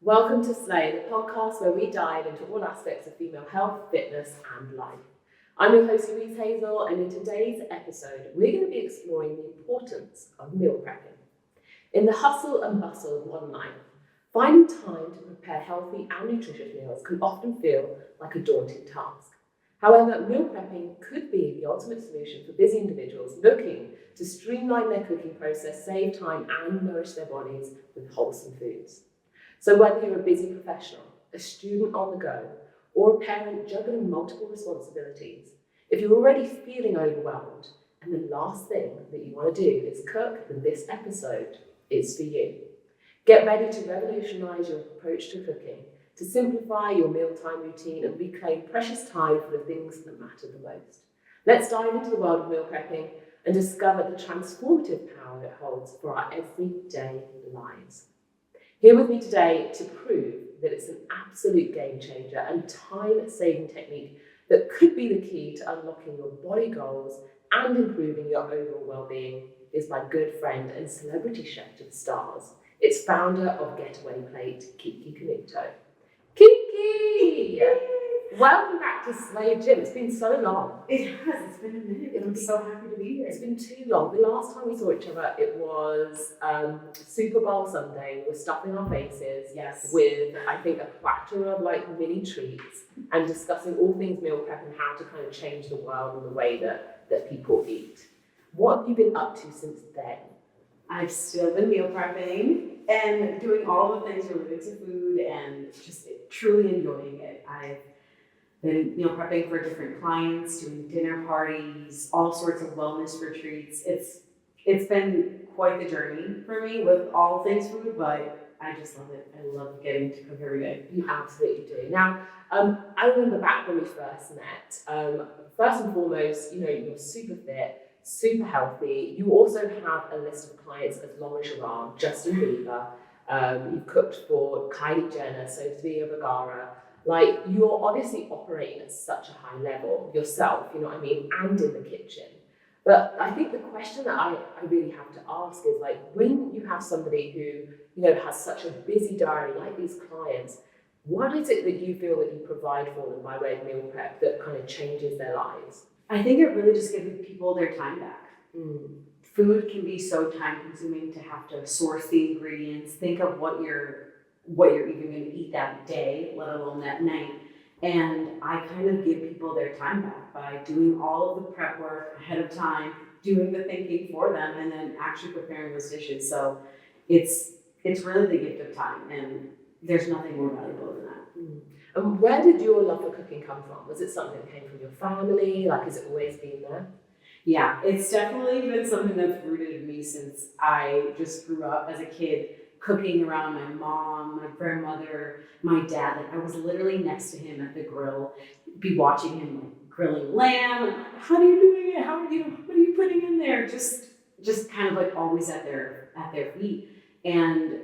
Welcome to Slay, the podcast where we dive into all aspects of female health, fitness, and life. I'm your host, Louise Hazel, and in today's episode, we're going to be exploring the importance of meal prepping. In the hustle and bustle of modern life, finding time to prepare healthy and nutritious meals can often feel like a daunting task. However, meal prepping could be the ultimate solution for busy individuals looking to streamline their cooking process, save time, and nourish their bodies with wholesome foods. So whether you're a busy professional, a student on the go, or a parent juggling multiple responsibilities, if you're already feeling overwhelmed and the last thing that you want to do is cook, then this episode is for you. Get ready to revolutionize your approach to cooking, to simplify your mealtime routine and reclaim precious time for the things that matter the most. Let's dive into the world of meal prepping and discover the transformative power it holds for our everyday lives. Here with me today to prove that it's an absolute game changer and time-saving technique that could be the key to unlocking your body goals and improving your overall well-being is my good friend and celebrity chef to the stars. It's founder of Getaway Plate, Kiki Canuto. Kiki! Welcome back to Slay Gym. It's been so long. It has. It's been a minute. I'm so happy to be here. It's been too long. The last time we saw each other, it was Super Bowl Sunday. We were stuffing our faces with, I think, a platter of mini treats and discussing all things meal prep and how to kind of change the world and the way that people eat. What have you been up to since then? I've still been meal prepping and doing all the things related to food and just truly enjoying it. I've been meal prepping for different clients, doing dinner parties, all sorts of wellness retreats. It's been quite the journey for me with all things food, but I just love it. I love getting to cook every day. You absolutely do. Now, I remember back when we first met, first and foremost, you're super fit, super healthy. You also have a list of clients as long as you are, Justin Bieber. You've cooked for Kylie Jenner, Sofia Vergara. You're honestly operating at such a high level yourself, you know what I mean, and in the kitchen. But I think the question that I really have to ask is when you have somebody who, has such a busy diary like these clients, what is it that you feel that you provide for them by way of meal prep that kind of changes their lives? I think it really just gives people their time back. Food can be so time consuming to have to source the ingredients, think of what you're even going to eat that day, let alone that night. And I kind of give people their time back by doing all of the prep work ahead of time, doing the thinking for them, and then actually preparing those dishes. So it's really the gift of time, and there's nothing more valuable than that. And where did your love for cooking come from? Was it something that came from your family? Has it always been there? Yeah, it's definitely been something that's rooted in me since I just grew up as a kid, cooking around my mom, my grandmother, my dad. I was literally next to him at the grill, be watching him grilling lamb. And how are you doing it? What are you putting in there? Just kind of always at their feet. And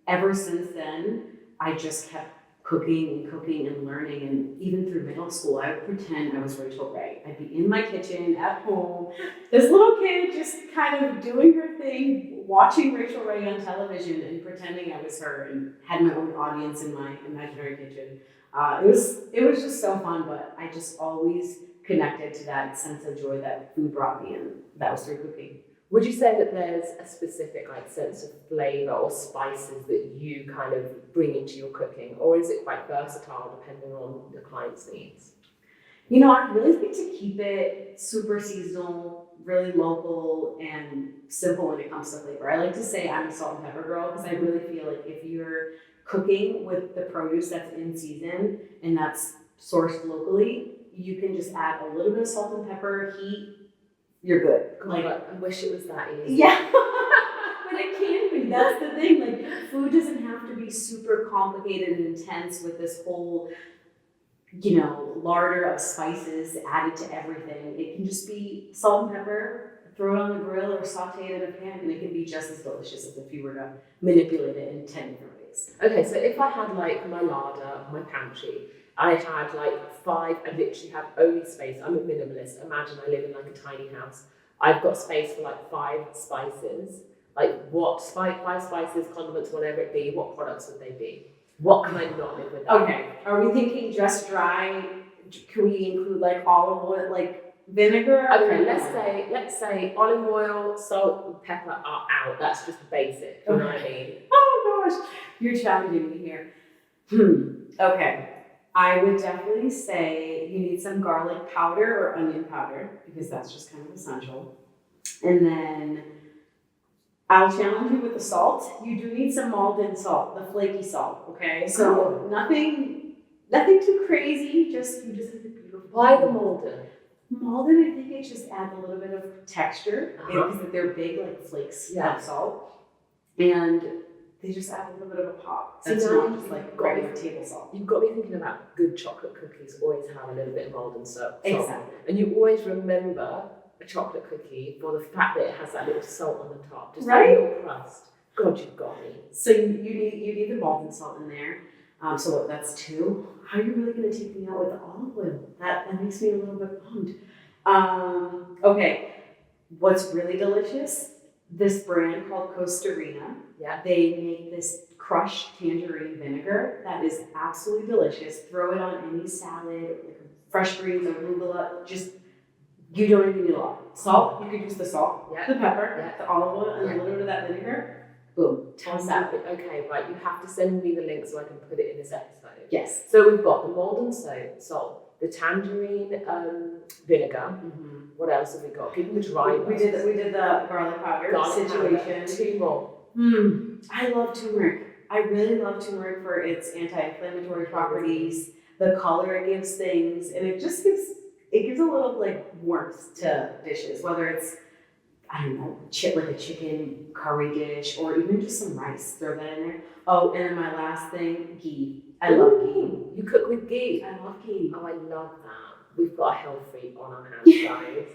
ever since then, I just kept cooking and learning. And even through middle school, I would pretend I was Rachel Ray. I'd be in my kitchen at home, this little kid just kind of doing her thing, watching Rachel Ray on television and pretending I was her, and had my own audience in my imaginary kitchen. It was just so fun, but I just always connected to that sense of joy that food brought me, and that was through cooking. Would you say that there's a specific sense of flavor or spices that you kind of bring into your cooking, or is it quite versatile depending on the client's needs? I really think to keep it super seasonal, really local, and simple when it comes to flavor. I like to say I'm a salt and pepper girl because I really feel like if you're cooking with the produce that's in season and that's sourced locally, you can just add a little bit of salt and pepper, heat, you're good. I wish it was that easy. Yeah, but it can be. That's the thing. Food doesn't have to be super complicated and intense with this whole, larder of spices added to everything. It can just be salt and pepper, throw it on the grill or saute it in a pan, and it can be just as delicious as if you were to manipulate it in 10 different ways. Okay, so if I had my larder, my pantry, I had 5, I literally have only space. I'm a minimalist. Imagine I live in a tiny house. I've got space for 5 spices. What 5 spices, condiments, whatever it be, what products would they be? What can I not live without? Okay, are we thinking just dry? Can we include like olive oil, like vinegar? Okay, let's say olive oil, salt, and pepper are out. That's just basic. You know what I mean? Oh my gosh, you're challenging me here. Okay, I would definitely say you need some garlic powder or onion powder because that's just kind of essential. And then I'll challenge you with the salt. You do need some Maldon salt, the flaky salt. Okay, so nothing too crazy. You just have the beautiful. Why the Maldon? Maldon, I think it just adds a little bit of texture because they're big like flakes of salt, and they just add a little bit of a pop. It's not just like regular table salt. You've got me thinking about good chocolate cookies always have a little bit of Maldon salt. Exactly. And you always remember a chocolate cookie for the fact that it has that little salt on the top, just right? a little crust. God, you've got me. So you need the Maldon salt in there. So that's 2. How are you really going to take me out with the olive oil? That makes me a little bit bummed. Okay, what's really delicious? This brand called Costa Rica. Yeah. They make this crushed tangerine vinegar that is absolutely delicious. Throw it on any salad, like fresh greens, arugula. Just you don't even need a lot. Salt. You could use the salt, the pepper, the olive oil, and a little bit of that vinegar. Boom. Okay, right. You have to send me the link so I can put it in this episode. Yes. So we've got the Maldon salt, the tangerine vinegar. Mm-hmm. What else have we got? Give me the dry. We did the garlic powder situation. 2 more. I love turmeric. I really love turmeric for its anti-inflammatory properties, the color it gives things, and it just gives a little like warmth to dishes, whether it's I don't know, like a chicken curry dish or even just some rice. Throw that in there. Oh, and then my last thing, ghee. I love ghee. You cook with ghee? I love ghee. Oh, I love that. We've got a health freak on our hands, guys.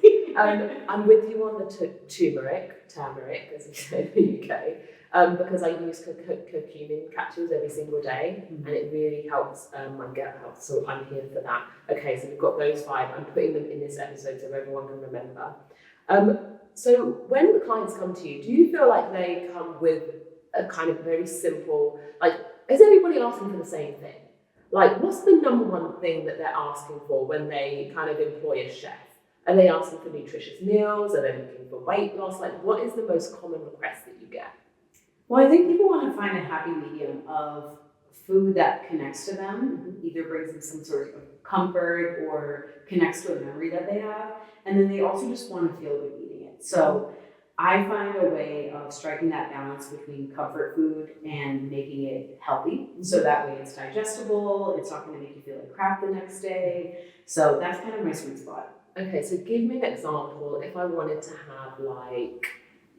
I'm with you on the turmeric, as we say in the UK, because I use curcumin capsules every single day, and it really helps my gut health. So I'm here for that. Okay, so we've got those 5. I'm putting them in this episode so everyone can remember. So when the clients come to you, do you feel like they come with a kind of very simple, like, is everybody asking for the same thing? Like, what's the number one thing that they're asking for when they kind of employ a chef? Are they asking for nutritious meals? Are they looking for weight loss? Like, what is the most common request that you get? Well, I think people want to find a happy medium of food that connects to them, either brings them some sort of comfort or connects to a memory that they have. And then they also just want to feel good eating it. So I find a way of striking that balance between comfort food and making it healthy. So that way it's digestible, it's not going to make you feel like crap the next day. So that's kind of my sweet spot. Okay, so give me an example. If I wanted to have like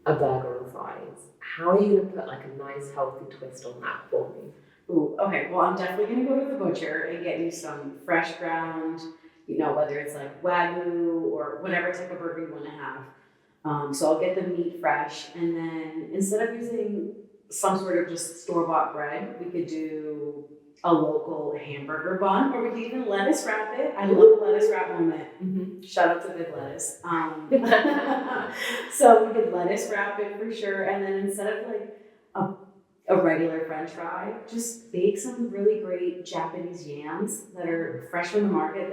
a burger and fries, how are you going to put like a nice healthy twist on that for me? Ooh, okay, well, I'm definitely going to go to the butcher and get you some fresh ground, whether it's like Wagyu or whatever type of burger you want to have. So I'll get the meat fresh, and then instead of using some sort of just store-bought bread, we could do a local hamburger bun, or we could even lettuce wrap it. I love a lettuce wrap moment. Mm-hmm. Shout out to Good Lettuce. So we could lettuce wrap it for sure, and then instead of like a regular French fry, just bake some really great Japanese yams that are fresh from the market.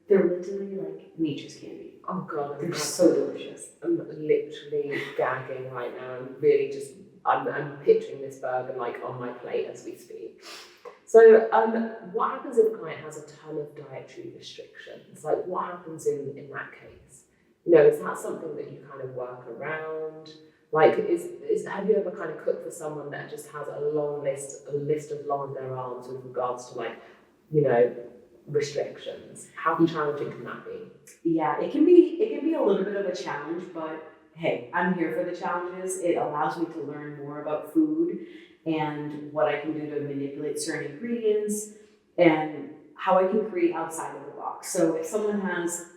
They're literally like nature's candy. Oh God, they're so delicious. I'm literally gagging right now. I'm picturing this burger like on my plate as we speak. So what happens if a client has a ton of dietary restrictions? Like what happens in that case? Is that something that you kind of work around? Like, have you ever kind of cooked for someone that just has a list as long as their arms with regards to like, restrictions? How challenging can that be? Yeah, it can be a little bit of a challenge, but hey, I'm here for the challenges. It allows me to learn more about food and what I can do to manipulate certain ingredients and how I can create outside of the box. So if someone has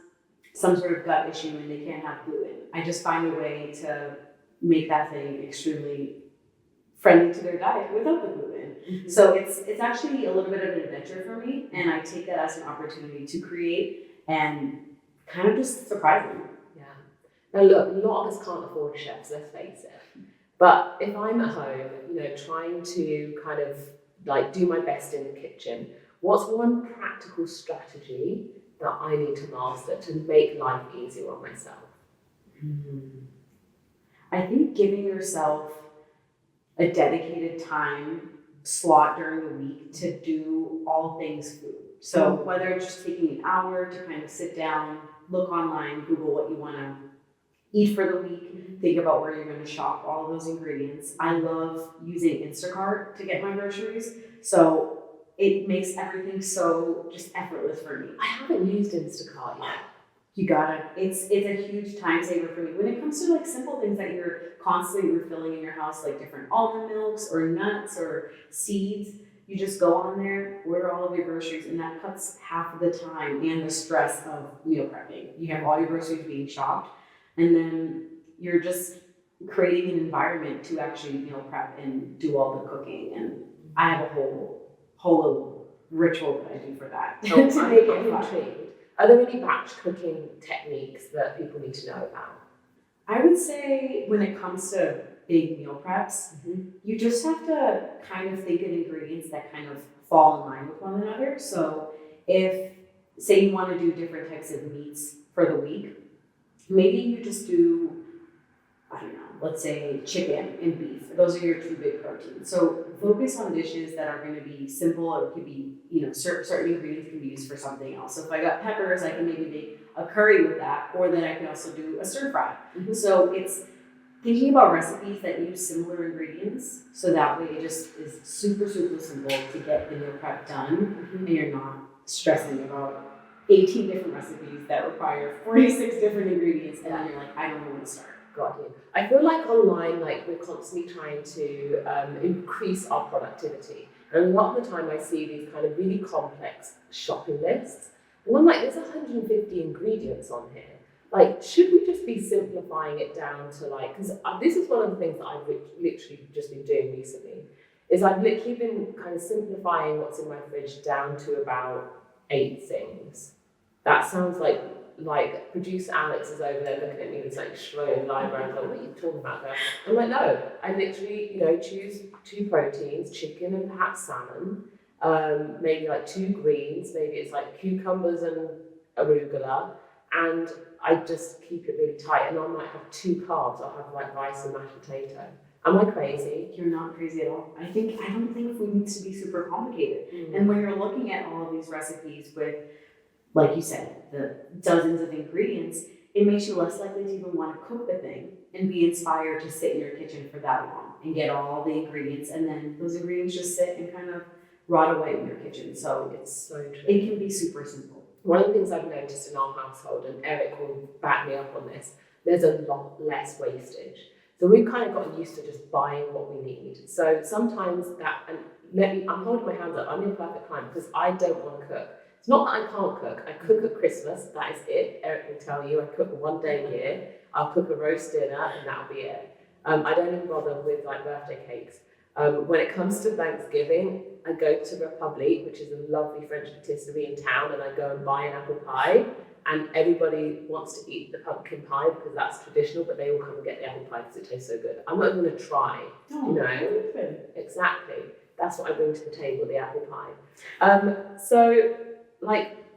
some sort of gut issue and they can't have gluten, I just find a way to make that thing extremely friendly to their diet without the gluten. Mm-hmm. So it's actually a little bit of an adventure for me, and I take that as an opportunity to create and kind of just surprise them. Yeah. Now look, a lot of us can't afford chefs, let's face it. But if I'm at home, trying to kind of like do my best in the kitchen. What's one practical strategy that I need to master to make life easier on myself? I think giving yourself a dedicated time slot during the week to do all things food. So whether it's just taking an hour to kind of sit down, look online, Google what you want to eat for the week, think about where you're going to shop, all of those ingredients. I love using Instacart to get my groceries. So it makes everything so just effortless for me. I haven't used Instacart yet. You gotta, it's a huge time saver for me. When it comes to like simple things that you're constantly refilling in your house, like different almond milks or nuts or seeds, you just go on there, order all of your groceries, and that cuts half of the time and the stress of meal prepping. You have all your groceries being shopped, and then you're just creating an environment to actually meal prep and do all the cooking. And I have a whole ritual that I do for that. Oh, to I'm make it fun. intrigued. Are there any batch cooking techniques that people need to know about? I would say when it comes to big meal preps, you just have to kind of think of ingredients that kind of fall in line with one another. So if, say you want to do different types of meats for the week, maybe you just do, I don't know, let's say chicken and beef. Those are your two big proteins. So focus on dishes that are going to be simple, or it could be, certain ingredients can be used for something else. So if I got peppers, I can maybe make a curry with that, or then I can also do a stir fry. So it's thinking about recipes that use similar ingredients, so that way it just is super, super simple to get the meal prep done, and you're not stressing about 18 different recipes that require 46 different ingredients, and then you're like, I don't know where to start. Got you. I feel like online, like we're constantly trying to increase our productivity. And a lot of the time I see these kind of really complex shopping lists. And I'm like, there's 150 ingredients on here. Like, should we just be simplifying it down to like, because this is one of the things that I've literally just been doing recently, is I've literally been kind of simplifying what's in my fridge down to about 8 things. That sounds like producer Alex is over there looking at me with like shrunken eyebrows, like, what are you talking about there? I'm like, no, I literally, choose 2 proteins, chicken and perhaps salmon, maybe like 2 greens, maybe it's like cucumbers and arugula, and I just keep it really tight. And I might have 2 carbs. I'll have like rice and mashed potato. Am I crazy? You're not crazy at all. I don't think food needs to be super complicated. And when you're looking at all of these recipes with, like you said, the dozens of ingredients, it makes you less likely to even want to cook the thing and be inspired to sit in your kitchen for that long and get all the ingredients, and then those ingredients just sit and kind of rot away in your kitchen. So It's so true. it can be super simple. One of the things I've noticed in our household, and Eric will back me up on this, there's a lot less wastage. So we've kind of gotten used to just buying what we need. So sometimes I'm holding my hands up, I'm your perfect client because I don't want to cook. It's not that I can't cook. I cook at Christmas, that is it. Eric will tell you, I cook 1 day a year. I'll cook a roast dinner and that'll be it. I don't even bother with like birthday cakes. When it comes to Thanksgiving, I go to Republic, which is a lovely French patisserie in town, and I go and buy an apple pie. And everybody wants to eat the pumpkin pie because that's traditional, but they all come and get the apple pie because it tastes so good. I'm not even going to try, Exactly. That's what I bring to the table, the apple pie.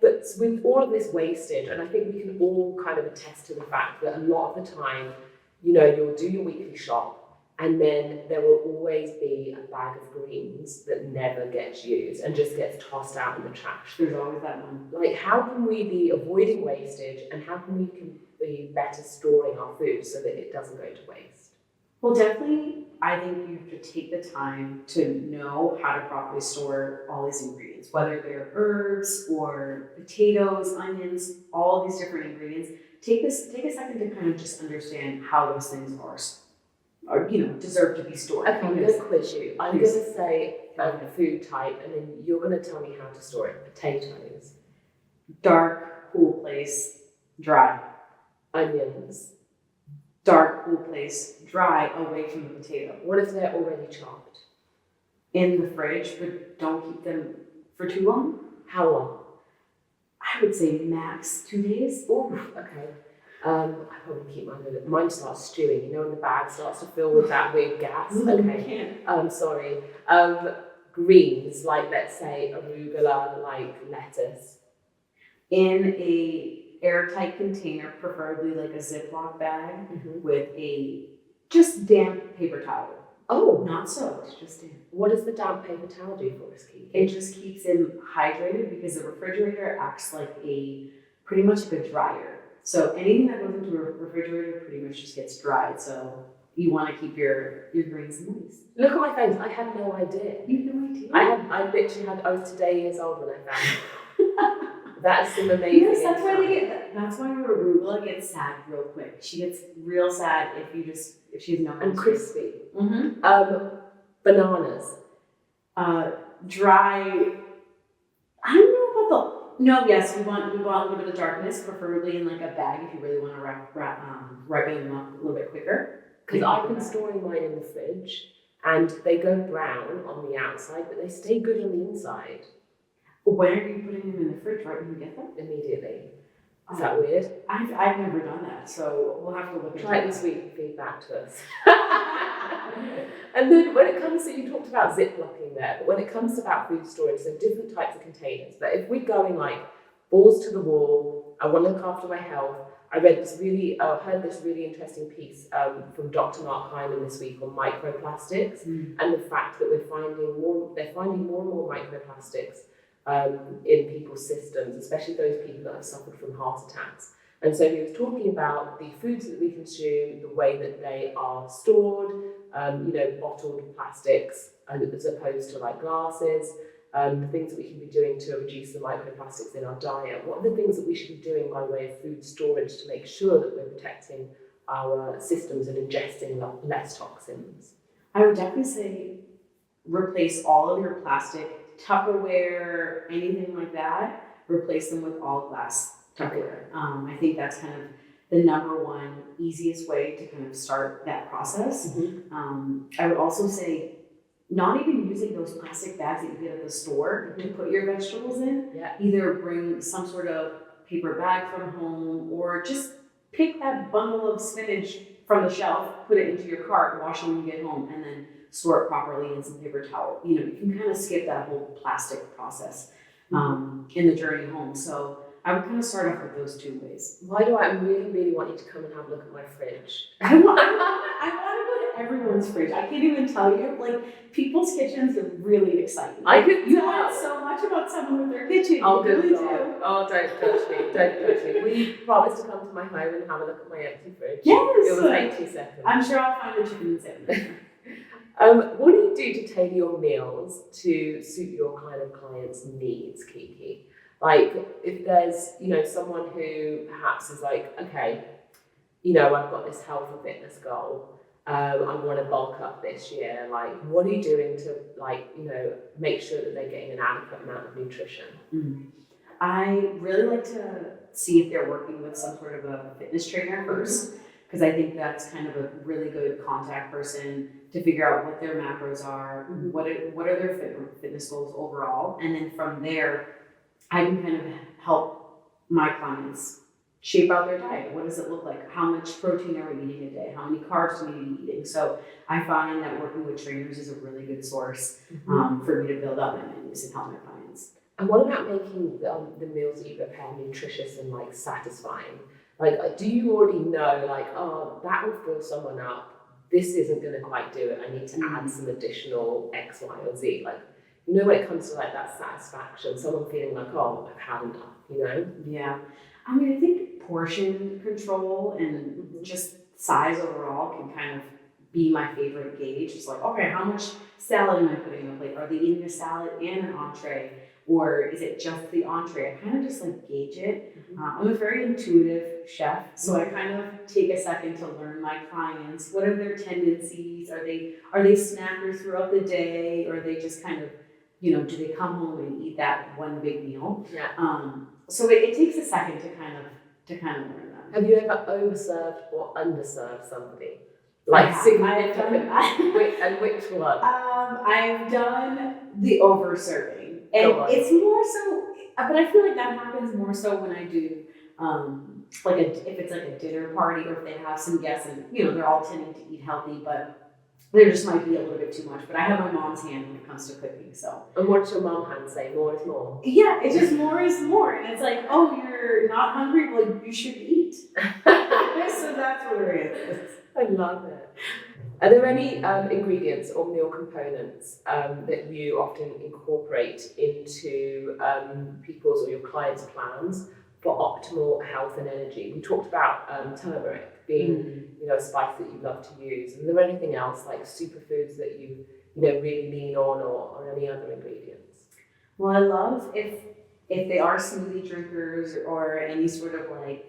But with all of this wastage, and I think we can all kind of attest to the fact that a lot of the time, you'll do your weekly shop, and then there will always be a bag of greens that never gets used and just gets tossed out in the trash. There's always that one. Like, how can we be avoiding wastage, and how can we be better storing our food so that it doesn't go to waste? Well, definitely, I think you have to take the time to know how to properly store all these ingredients, whether they're herbs or potatoes, onions, all these different ingredients. Take a second to kind of just understand how those things are deserve to be stored. Okay, I'm going to quiz you. I'm going to say a food type, and then you're going to tell me how to store it. Potatoes. Dark, cool place, dry. Onions. Dark, cool place, dry, away from the potato. What if they're already chopped? In the fridge, but don't keep them for too long. How long? I would say max 2 days. Oh, okay. I probably keep mine starts stewing, when the bag starts to fill with that weird gas. Okay. I'm sorry. greens, like let's say arugula, like lettuce? In a airtight container, preferably like a Ziploc bag with a just damp paper towel. Oh, Not soaked, just damp. what does the damp paper towel do for us, Kiki? It just keeps him hydrated because the refrigerator acts like pretty much like a dryer. So anything that goes into a refrigerator pretty much just gets dried. So you want to keep your greens moist. Look at my face. I had no idea. You have no idea. I was today years old when I found it. That's some amazing. Yes, that's why your arugula gets sad real quick. She gets real sad if she's not and crispy. Mm-hmm. Bananas. Dry. I don't know about yes, we want a little bit of darkness, preferably in like a bag if you really want to ripen them up a little bit quicker. Because I've been storing mine in the fridge and they go brown on the outside, but they stay good on the inside. When are you putting them in the fridge? Right when you get them? Immediately. Is that weird? I've never done that, so we'll have to look into Try it this week and feed back to us. And then when it comes to, you talked about zip-locking there, but when it comes to about food storage, so different types of containers. But if we're going like balls to the wall, I want to look after my health. I heard this really interesting piece from Dr. Mark Hyman this week on microplastics and the fact that they're finding more and more microplastics in people's systems, especially those people that have suffered from heart attacks. And so he was talking about the foods that we consume, the way that they are stored, bottled plastics as opposed to like glasses, the things that we can be doing to reduce the microplastics in our diet. What are the things that we should be doing by way of food storage to make sure that we're protecting our systems and ingesting less toxins? I would definitely say replace all of your plastic, Tupperware, anything like that, replace them with all glass Tupperware. I think that's kind of the number one easiest way to kind of start that process. I would also say not even using those plastic bags that you get at the store to put your vegetables in. Yeah. Either bring some sort of paper bag from home or just pick that bundle of spinach from the shelf, put it into your cart, wash it when you get home, and then store it properly in some paper towel. You can kind of skip that whole plastic process in the journey home. So I would kind of start off with those two ways. Why do I really, really want you to come and have a look at my fridge? I want to go to everyone's fridge. I can't even tell you. Like, people's kitchens are really exciting. You learn so much about someone with their kitchen. Oh, you really good do. God. Oh, don't touch me. Don't touch me. Will you promise to come to my home and have a look at my empty fridge? Yes. It will take 2 seconds. I'm sure I'll find a chicken and salmon. What do you do to tailor your meals to suit your kind of client's needs, Kiki? Like, if there's, someone who perhaps is like, okay, I've got this health and fitness goal. I want to bulk up this year. Like, what are you doing to, make sure that they're getting an adequate amount of nutrition? I really like to see if they're working with some sort of a fitness trainer first, because I think that's kind of a really good contact person to figure out what their macros are, what are their fitness goals overall, and then from there, I can kind of help my clients shape out their diet. What does it look like? How much protein are we eating a day? How many carbs do we need to be eating? So I find that working with trainers is a really good source for me to build up my menus and help my clients. And what about making the meals that you prepare nutritious and satisfying? Like, do you already know, that will fill someone up. This isn't going to quite do it. I need to add some additional X, Y, or Z. When it comes to that satisfaction, someone feeling like, oh, I've had enough, Yeah. I mean, I think portion control and just size overall can kind of be my favorite gauge. It's like, okay, how much salad am I putting on the plate? Are they eating a salad and an entree? Or is it just the entree? I kind of just gauge it. I'm a very intuitive chef, so I kind of take a second to learn my clients. What are their tendencies? Are they snackers throughout the day? Or are they just kind of, do they come home and eat that one big meal? Yeah. So it takes a second to kind of learn that. Have you ever overserved or underserved somebody? Significant. And which one? I've done the overserving. And it's more so, but I feel like that happens more so when I do, if it's a dinner party or if they have some guests and, they're all tending to eat healthy, but there just might be a little bit too much. But I have my mom's hand when it comes to cooking, so. And what does your mom hand say? More is more. Yeah, it's just more is more. And it's like, oh, you're not hungry? Well, you should eat. So that's where it is. I love it. Are there any ingredients or meal components that you often incorporate into people's or your clients' plans for optimal health and energy? We talked about turmeric being, a spice that you love to use. Is there anything else like superfoods that you really lean on, or any other ingredients? Well, I love if they are smoothie drinkers or any sort of like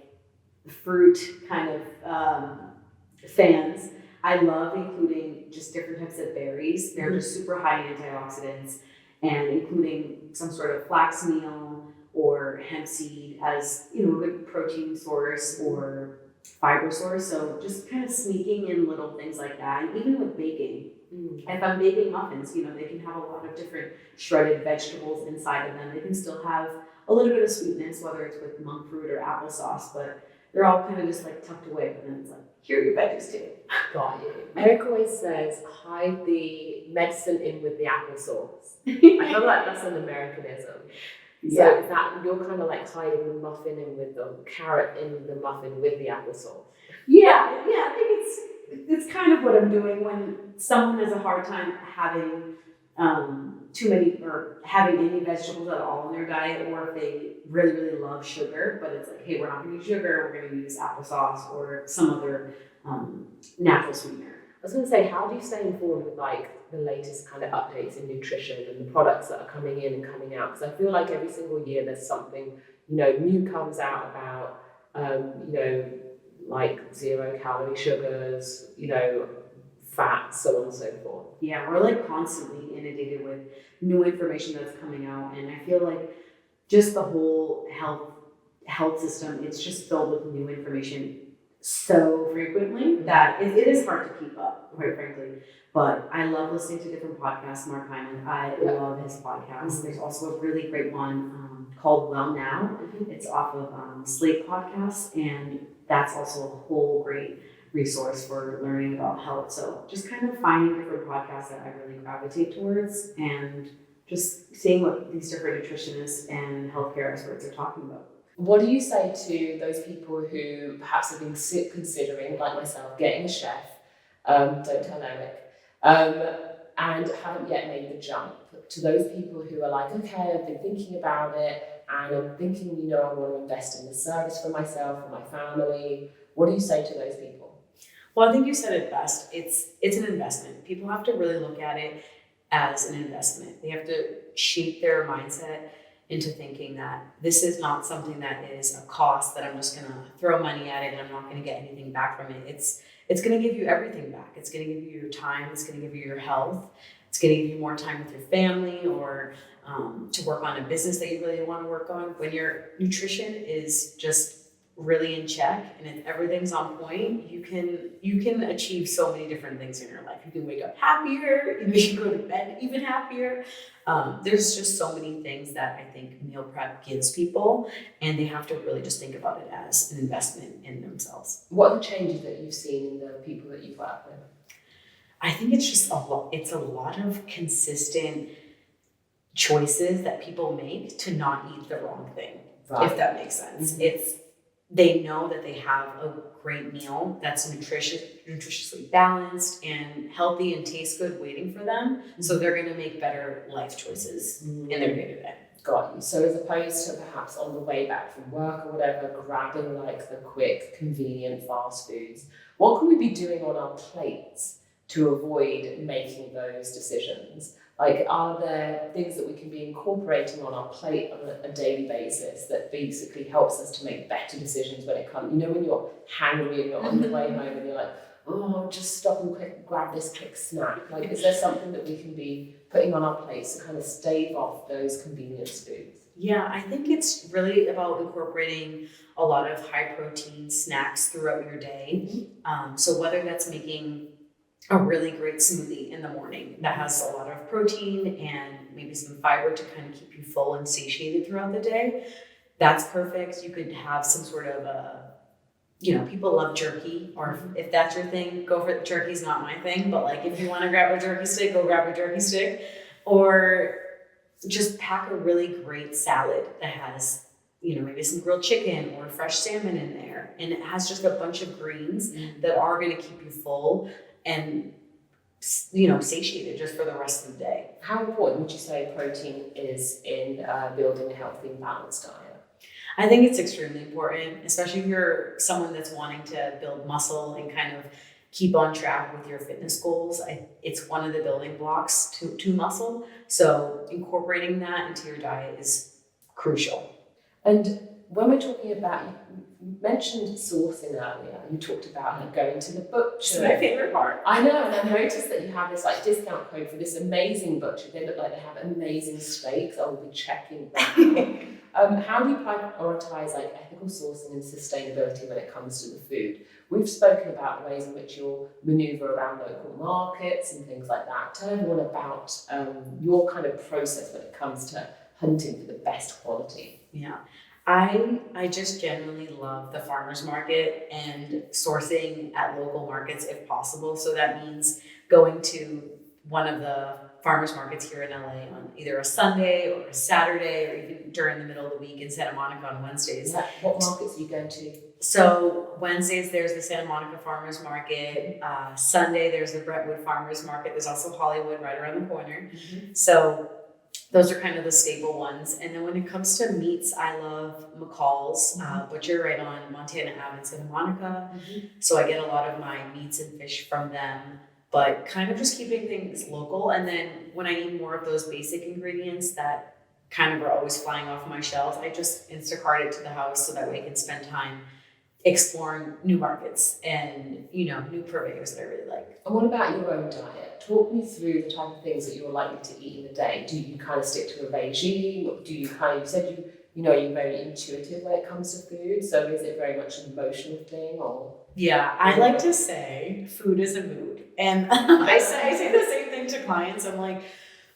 fruit kind of fans. I love including just different types of berries. They're just super high in antioxidants, and including some sort of flax meal or hemp seed as a good protein source or fiber source. So just kind of sneaking in little things like that. And even with baking, if I'm baking muffins, they can have a lot of different shredded vegetables inside of them. They can still have a little bit of sweetness, whether it's with monk fruit or applesauce, but they're all kind of just like tucked away. But then it's like, here are your veggies too. Got you. Eric always says, hide the medicine in with the applesauce. I feel like that's an Americanism. So is that you're kind of like hiding the muffin in with the carrot in the muffin with the applesauce? Yeah, I think it's kind of what I'm doing when someone has a hard time having too many or having any vegetables at all in their diet, or if they really, really love sugar, but it's like, hey, we're not going to use sugar, we're going to use applesauce or some other natural sweetener. I was going to say, how do you stay informed with like the latest kind of updates in nutrition and the products that are coming in and coming out? Because I feel like every single year there's something new comes out about like 0 calorie sugars, fat, so on and so forth. Yeah, we're like constantly inundated with new information that's coming out, and I feel like just the whole health system, it's just filled with new information so frequently that it is hard to keep up, quite frankly. But I love listening to different podcasts. Mark Hyman, I love his podcast. There's also a really great one called Well Now. It's off of Slate Podcasts, and that's also a whole great resource for learning about health. So just kind of finding different podcasts that I really gravitate towards and just seeing what these different nutritionists and healthcare experts are talking about. What do you say to those people who perhaps have been considering, like myself, getting a chef, don't tell Eric, and haven't yet made the jump? To those people who are like, okay, I've been thinking about it and I'm thinking, I want to invest in this service for myself, for my family. What do you say to those people? Well, I think you said it best. It's an investment. People have to really look at it as an investment. They have to shape their mindset into thinking that this is not something that is a cost that I'm just going to throw money at it and I'm not going to get anything back from it. It's going to give you everything back. It's going to give you your time. It's going to give you your health. It's going to give you more time with your family or to work on a business that you really want to work on. When your nutrition is just really in check and if everything's on point, you can achieve so many different things in your life. You can wake up happier, you can go to bed even happier. There's just so many things that I think meal prep gives people, and they have to really just think about it as an investment in themselves. What are the changes that you've seen in the people that you've worked with? I think it's just a lot of consistent choices that people make to not eat the wrong thing, if that makes sense. They know that they have a great meal that's nutritiously balanced and healthy and tastes good waiting for them. So they're going to make better life choices in their day-to-day. Got you. So as opposed to perhaps on the way back from work or whatever, grabbing like the quick, convenient fast foods, what can we be doing on our plates to avoid making those decisions? Like, are there things that we can be incorporating on our plate on a daily basis that basically helps us to make better decisions when it comes, when you're hungry and you're on the way home and you're like, oh, just stop and grab this quick snack. Like, is there something that we can be putting on our plates to kind of stave off those convenience foods? Yeah, I think it's really about incorporating a lot of high protein snacks throughout your day. So whether that's making a really great smoothie in the morning that has a lot of protein and maybe some fiber to kind of keep you full and satiated throughout the day, that's perfect. You could have some sort of people love jerky, or if that's your thing, go for it. Jerky's not my thing, but like if you want to grab a jerky stick, go grab a jerky stick. Or just pack a really great salad that has, maybe some grilled chicken or fresh salmon in there. And it has just a bunch of greens that are going to keep you full and, satiated just for the rest of the day. How important would you say protein is in building a healthy and balanced diet? I think it's extremely important, especially if you're someone that's wanting to build muscle and kind of keep on track with your fitness goals. It's one of the building blocks to muscle. So incorporating that into your diet is crucial. And when we're talking about, you mentioned sourcing earlier. You talked about going to the butcher. It's my favorite part. I know, and I noticed that you have this discount code for this amazing butcher. They look like they have amazing steaks. I will be checking that out. How do you prioritize ethical sourcing and sustainability when it comes to the food? We've spoken about the ways in which you'll maneuver around local markets and things like that. Tell everyone about your kind of process when it comes to hunting for the best quality. Yeah. I just generally love the farmers market and sourcing at local markets if possible. So that means going to one of the farmers markets here in LA on either a Sunday or a Saturday, or even during the middle of the week in Santa Monica on Wednesdays. Yeah. What markets are you going to? So Wednesdays, there's the Santa Monica Farmers Market. Sunday, there's the Brentwood Farmers Market. There's also Hollywood right around the corner. Mm-hmm. So those are kind of the staple ones. And then when it comes to meats, I love McCall's Butcher right on Montana Ave in Santa Monica. Mm-hmm. So I get a lot of my meats and fish from them, but kind of just keeping things local. And then when I need more of those basic ingredients that kind of are always flying off my shelves, I just Instacart it to the house so that way I can spend time exploring new markets and, new purveyors that I really like. And what about your own diet? Talk me through the type of things that you're likely to eat in a day. Do you kind of stick to a regime? Do you you said you're very intuitive when it comes to food. So is it very much an emotional thing or? Yeah, I like to say food is a mood. And I say the same thing to clients. I'm like,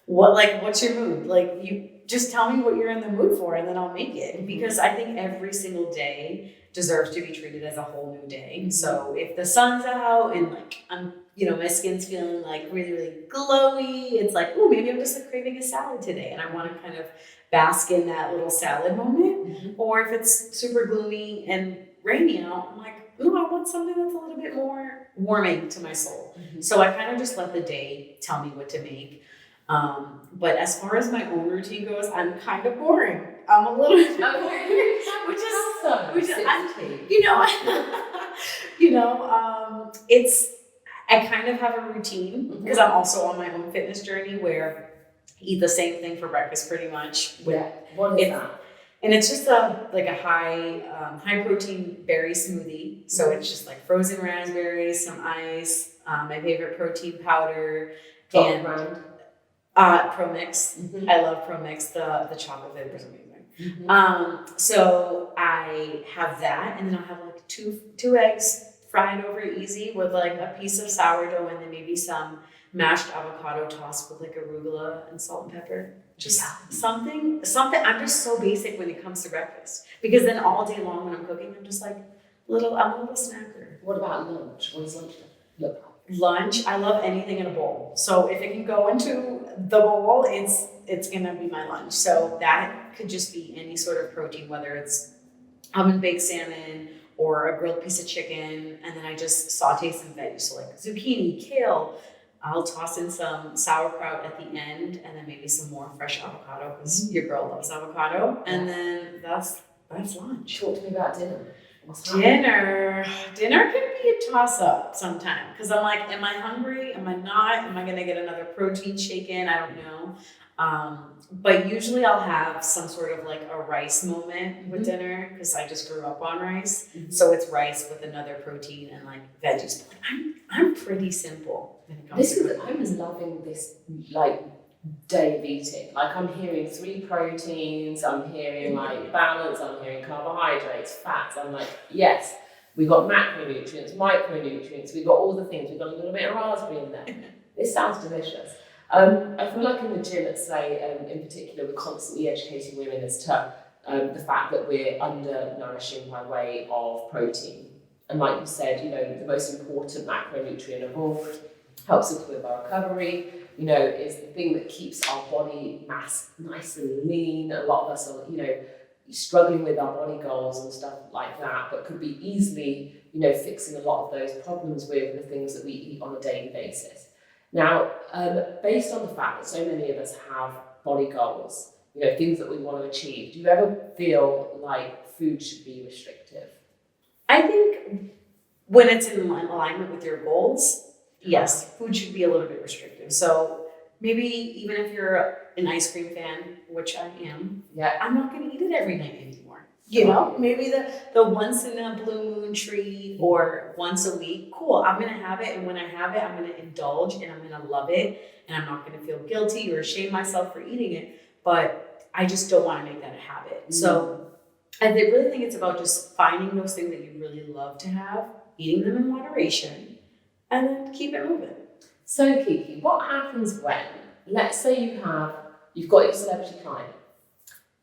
what's your mood? Like, you just tell me what you're in the mood for and then I'll make it. Because I think every single day deserves to be treated as a whole new day. So if the sun's out and I'm, my skin's feeling really, really glowy, it's maybe I'm just craving a salad today and I want to kind of bask in that little salad moment. Mm-hmm. Or if it's super gloomy and rainy out, I'm I want something that's a little bit more warming to my soul. Mm-hmm. So I kind of just let the day tell me what to make. But as far as my own routine goes, I'm kind of boring. I'm a little bit boring, I kind of have a routine because I'm also on my own fitness journey where I eat the same thing for breakfast pretty much. What is that? And it's just a high protein berry smoothie. So it's just frozen raspberries, some ice, my favorite protein powder, and Pro Mix. Mm-hmm. I love Pro Mix. The chocolate flavor is amazing. Mm-hmm. So I have that, and then I'll have two eggs fried over easy with a piece of sourdough, and then maybe some mashed avocado tossed with arugula and salt and pepper. Just something. I'm just so basic when it comes to breakfast, because then all day long when I'm cooking, I'm just I'm a little snacker. What about lunch? What does lunch look like? Lunch, I love anything in a bowl. So if it can go into the bowl, it's gonna be my lunch. So that could just be any sort of protein, whether it's oven baked salmon or a grilled piece of chicken, and then I just saute some veggies, so zucchini, kale. I'll toss in some sauerkraut at the end, and then maybe some more fresh avocado because your girl loves avocado. And then that's lunch. Talk to me about dinner. Dinner can be a toss-up sometimes because I'm am I hungry? Am I not? Am I going to get another protein shake in? I don't know. But usually I'll have some sort of a rice moment with dinner because I just grew up on rice. Mm-hmm. So it's rice with another protein and veggies. But I'm pretty simple when it comes to I'm loving this day of eating. I'm hearing 3 proteins, I'm hearing balance, I'm hearing carbohydrates, fats. I'm yes, we got macronutrients, micronutrients, we got all the things, we got a little bit of raspberry in there. This sounds delicious. I feel in the gym at Slay, in particular, we're constantly educating women as to the fact that we're undernourishing by way of protein. And like you said, the most important macronutrient of all, helps us with our recovery, is the thing that keeps our body mass nice and lean. A lot of us are, struggling with our body goals and stuff like that, but could be easily, fixing a lot of those problems with the things that we eat on a daily basis. Now, based on the fact that so many of us have body goals, things that we want to achieve, do you ever feel like food should be restrictive? I think when it's in alignment with your goals, yes, food should be a little bit restrictive. So maybe even if you're an ice cream fan, which I am, I'm not going to eat it every night anymore. Maybe the once in a blue moon treat or once a week, cool. I'm going to have it. And when I have it, I'm going to indulge and I'm going to love it. And I'm not going to feel guilty or shame myself for eating it. But I just don't want to make that a habit. Mm-hmm. So I really think it's about just finding those things that you really love to have, eating them in moderation, and then keep it moving. So Kiki, what happens when, let's say you've got your celebrity client,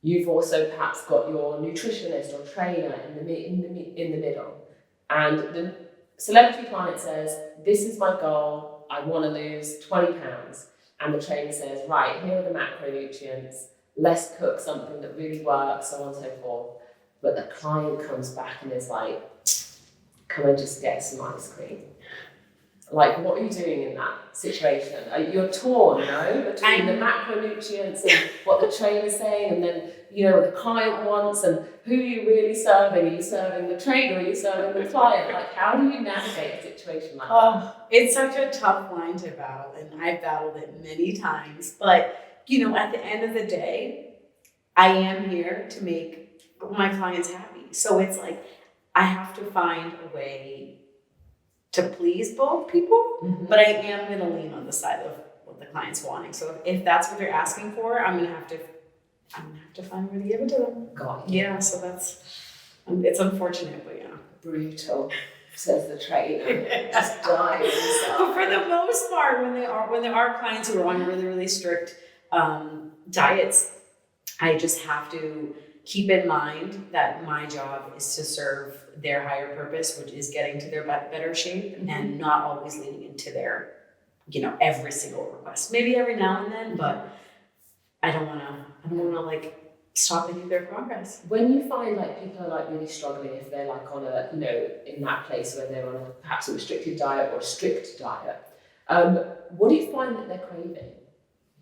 you've also perhaps got your nutritionist or trainer in the middle, and the celebrity client says, this is my goal, I want to lose 20 pounds, and the trainer says, right, here are the macronutrients, let's cook something that really works, so on and so forth. But the client comes back and is like, can I just get some ice cream? Like, what are you doing in that situation? You're torn, between the macronutrients and what the trainer's saying, and then, what the client wants, and who are you really serving? Are you serving the trainer? Are you serving the client? Like, how do you navigate a situation like that? It's such a tough line to battle, and I've battled it many times. But, at the end of the day, I am here to make my clients happy. So it's like, I have to find a way to please both people, mm-hmm. but I am going to lean on the side of what the client's wanting. So if that's what they're asking for, I'm going to have to find a way to give it to them. Got you. Yeah, so it's unfortunate, but yeah. Brutal, says the trainer. Just dying. But for the most part, when there are clients who are on really, really strict diets, I just have to keep in mind that my job is to serve their higher purpose, which is getting to their better shape, mm-hmm. and not always leaning into their, every single request. Maybe every now and then, but I don't want to stop any of their progress. When you find people are really struggling, if they're on a, in that place where they're on perhaps a restricted diet or a strict diet, what do you find that they're craving?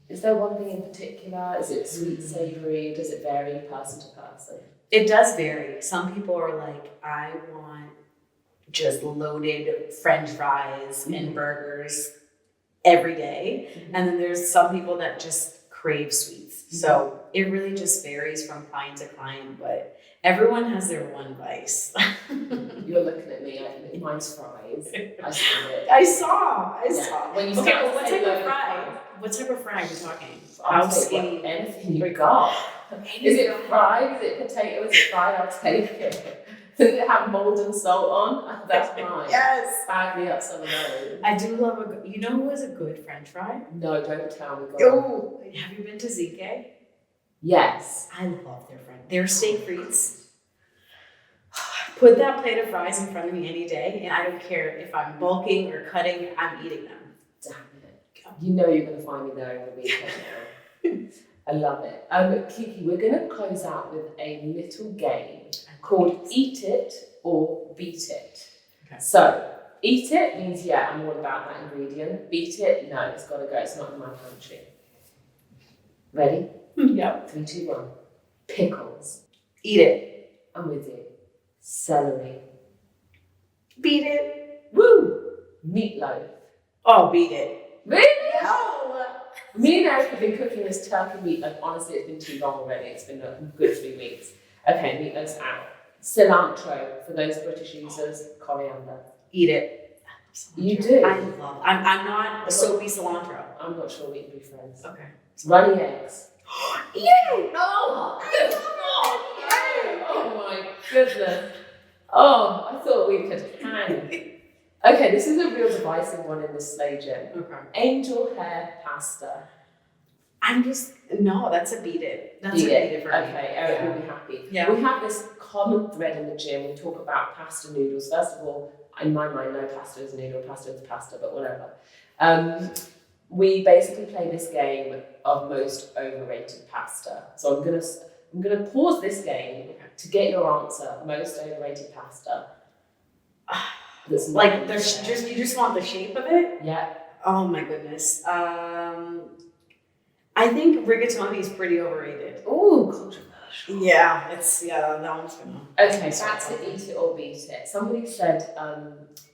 Is there one thing in particular? Is it sweet, savory? Does it vary person to person? It does vary. Some people are like, I want just loaded French fries mm-hmm. and burgers every day. Mm-hmm. And then there's some people that just crave sweets. Mm-hmm. So it really just varies from client to client, but everyone has their one vice. You're looking at me. I think mine's fries. I saw it. I saw. When you okay, well, what type of fry? What type of fry are we talking? How skinny? Anything you got. Is it fried? Is it potato? Is it fried? I'll take it. Does it have mold and salt on? That's mine. Yes. Bag me up some of those. I do love who is a good French fry? No, don't tell me. Oh, have you been to ZK? Yes. I love their French. Their steak frites. Put that plate of fries in front of me any day, and I don't care if I'm bulking or cutting, I'm eating them. Damn it. You're going to find me there in the weekend now. I love it. Kiki, we're going to close out with a little game called Eat It or Beat It. Okay. So, eat it means, I'm all about that ingredient. Beat it, no, it's got to go. It's not in my pantry. Ready? Yeah. 3, 2, 1. Pickles. Eat it. I'm with you. Celery. Beat it. Woo! Meatloaf. Oh, beat it. Really? No. Me and Eric have been cooking this turkey meatloaf. Honestly, it's been too long already. It's been a good 3 weeks. Okay, meatloaf's out. Cilantro, for those British users, coriander. Eat it. You do? I'm not soapy cilantro. I'm not sure we can be friends. Okay. Runny eggs. Ew! No! Oh my goodness. Oh, I thought we could hang. Okay, this is a real divisive one in this stage. Okay. Angel hair pasta. No, that's a beat it. That's Beat a beat it it. for me. Okay, Eric will be happy. Yeah. We have this common thread in the gym. We talk about pasta noodles. First of all, in my mind, no pasta is a noodle, pasta is pasta, but whatever. We basically play this game of most overrated pasta. So I'm gonna pause this game to get your answer. Most overrated pasta. That's Like you just want the shape of it? Yeah. Oh my goodness. I think rigatoni is pretty overrated. Ooh, controversial. Yeah, that one's gonna. Okay, back to eat it or beat it. Somebody said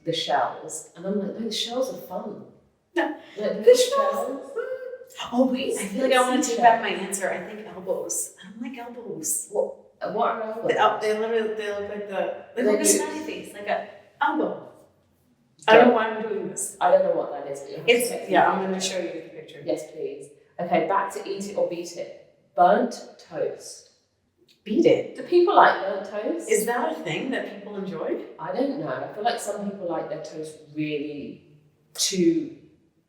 the shells, and I'm like, no, the shells are fun. No, like, the shells. Oh wait, I feel like I want to take back my answer. I think elbows. I don't like elbows. What are elbows? They look like they look like a smiley face, like a elbow. Yeah. I don't know why I'm doing this. I don't know what that is. But I'm going to show you the picture. Yes, please. Okay, back to eat it or beat it. Burnt toast. Beat it. Do people like burnt toast? Is that a thing that people enjoy? I don't know. I feel like some people like their toast really too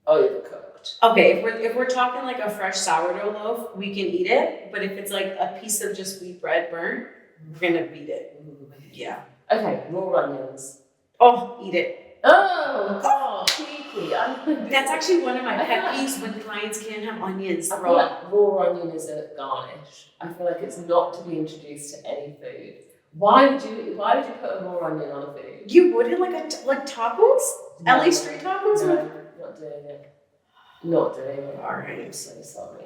overcooked. Okay, if we're talking like a fresh sourdough loaf, we can eat it. But if it's like a piece of just wheat bread burnt, we're gonna beat it. Yeah. Okay, raw onions. Oh, eat it. Oh God, Kiki. That's actually one of my pet peeves when clients can't have onions I feel raw. like raw onion is a garnish. I feel like it's not to be introduced to any food. Why would you put a raw onion on a food? You wouldn't like tacos? No. LA street tacos? No, not doing it. Not doing it. All right. I'm so sorry.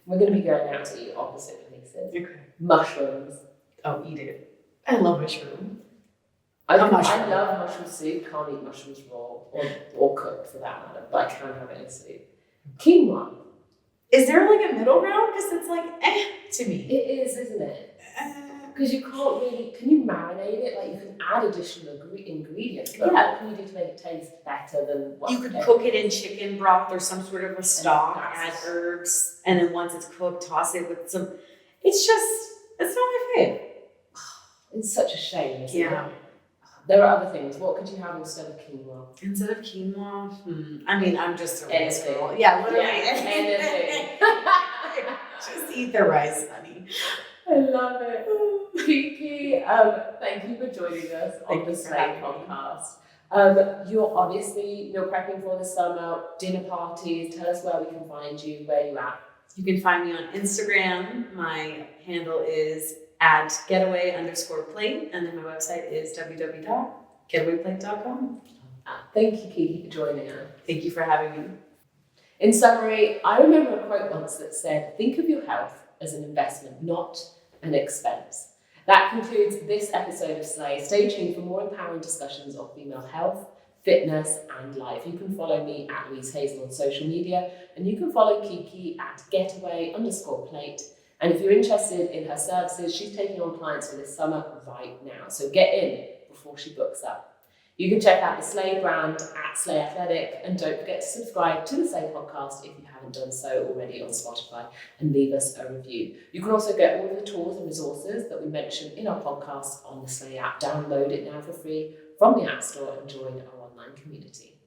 We're going to be going out to eat opposite places. Okay. Mushrooms. Oh, eat it. I love mushroom. I love mushroom soup. Can't eat mushrooms raw or cooked for that matter, but I can have it in soup. Quinoa. Is there like a middle ground? Because it's like to me. It is, isn't it? Because you can't really. Can you marinate it? Like you can add additional ingredients. But what can you do to make it taste better than what? You could cook it in chicken broth or some sort of a stock, add herbs, and then once it's cooked, toss it with some. It's not my fave. It's such a shame, isn't Yeah. it? There are other things. What could you have instead of quinoa? Instead of quinoa, I mean, I'm just a rice Anything. girl. Yeah, literally. Anything. Just eat the rice, honey. I love it. Kiki, thank you for joining us on the Slay podcast. You're obviously meal prepping for the summer, dinner parties. Tell us where we can find you, where you're at. You can find me on Instagram. My handle is @getaway_plate, and then my website is www.getawayplate.com. Thank you, Kiki, for joining us. Thank you for having me. In summary, I remember a quote once that said, think of your health as an investment, not an expense. That concludes this episode of Slay. Stay tuned for more empowering discussions of female health, fitness, and life. You can follow me at Louise Hazel on social media, and you can follow Kiki at getaway_plate. And if you're interested in her services, she's taking on clients for this summer right now. So get in before she books up. You can check out the Slay brand at Slay Athletic, and don't forget to subscribe to the Slay podcast if you haven't done so already on Spotify, and leave us a review. You can also get all of the tools and resources that we mentioned in our podcast on the Slay app. Download it now for free from the App Store and join our online community.